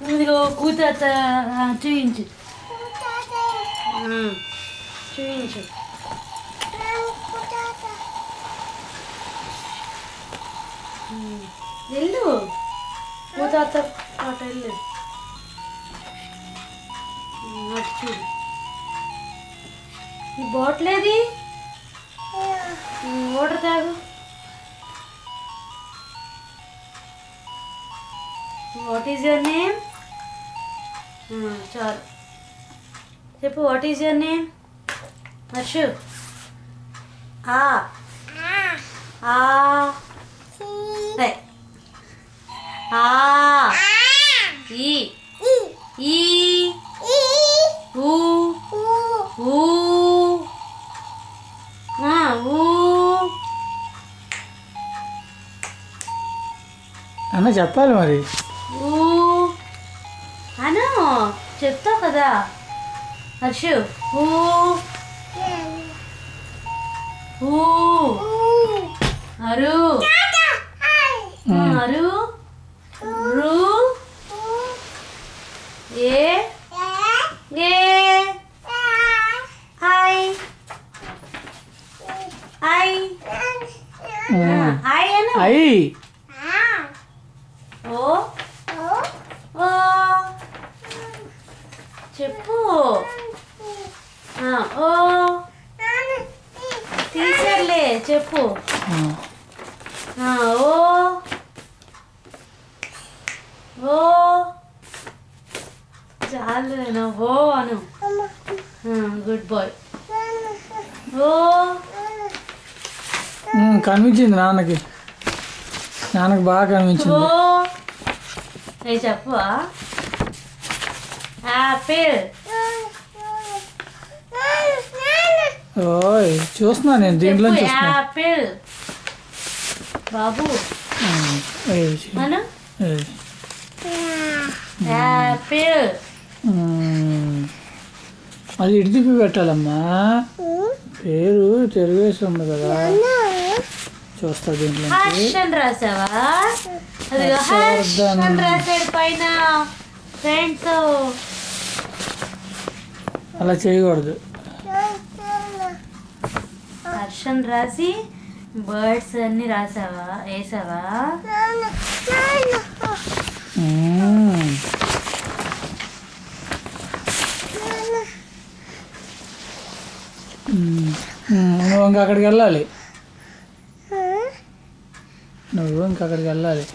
ఇదిగో కూతాత చూయించు చూయించు వెళ్ళు కూతాత పాట వెళ్ళు అటు చూడు ఈ బాటిల్ ఏది వాటర్ తాగు వాట్ ఈజ్ యువర్ నేమ్ చాలు చెప్పు what is your name Harshu ఆ ఆ ఆ ఈ ఈ ఊ ఊ ఊ అన్న చెప్పాలి మరి అను చెప్తావు కదా హర్షు ఊ ఊ అరు అరు రు ఏ ఏ ఐ ఐ ఐ అను ఐ ఓ ఓ చెప్పు ఓ తీసర్లే చెప్పు ఓ ఓ చాలు ఓ అను గుడ్ బాయ్ ఓ కనిపించింది నాన్నకి బాగా కనిపించింది ఓ అవి చెప్పు యాపిల్ ఓయ్ చూస్తున్నా నేను దీంట్లో యాపిల్ బాబు అను యాపిల్ అది ఇటు తిప్పి పెట్టాలమ్మా పేరు తెలుగేసి ఉంది కదా చూస్తా దీంట్లో హర్షన్ రాసావా అది హర్షన్ రాసాడు పైన ఫ్రెండ్స్ అలా చేయకూడదు హర్షన్ రాసి బర్డ్స్ అన్ని రాసావా వేసావా నువ్వు ఇంకా అక్కడికి వెళ్ళాలి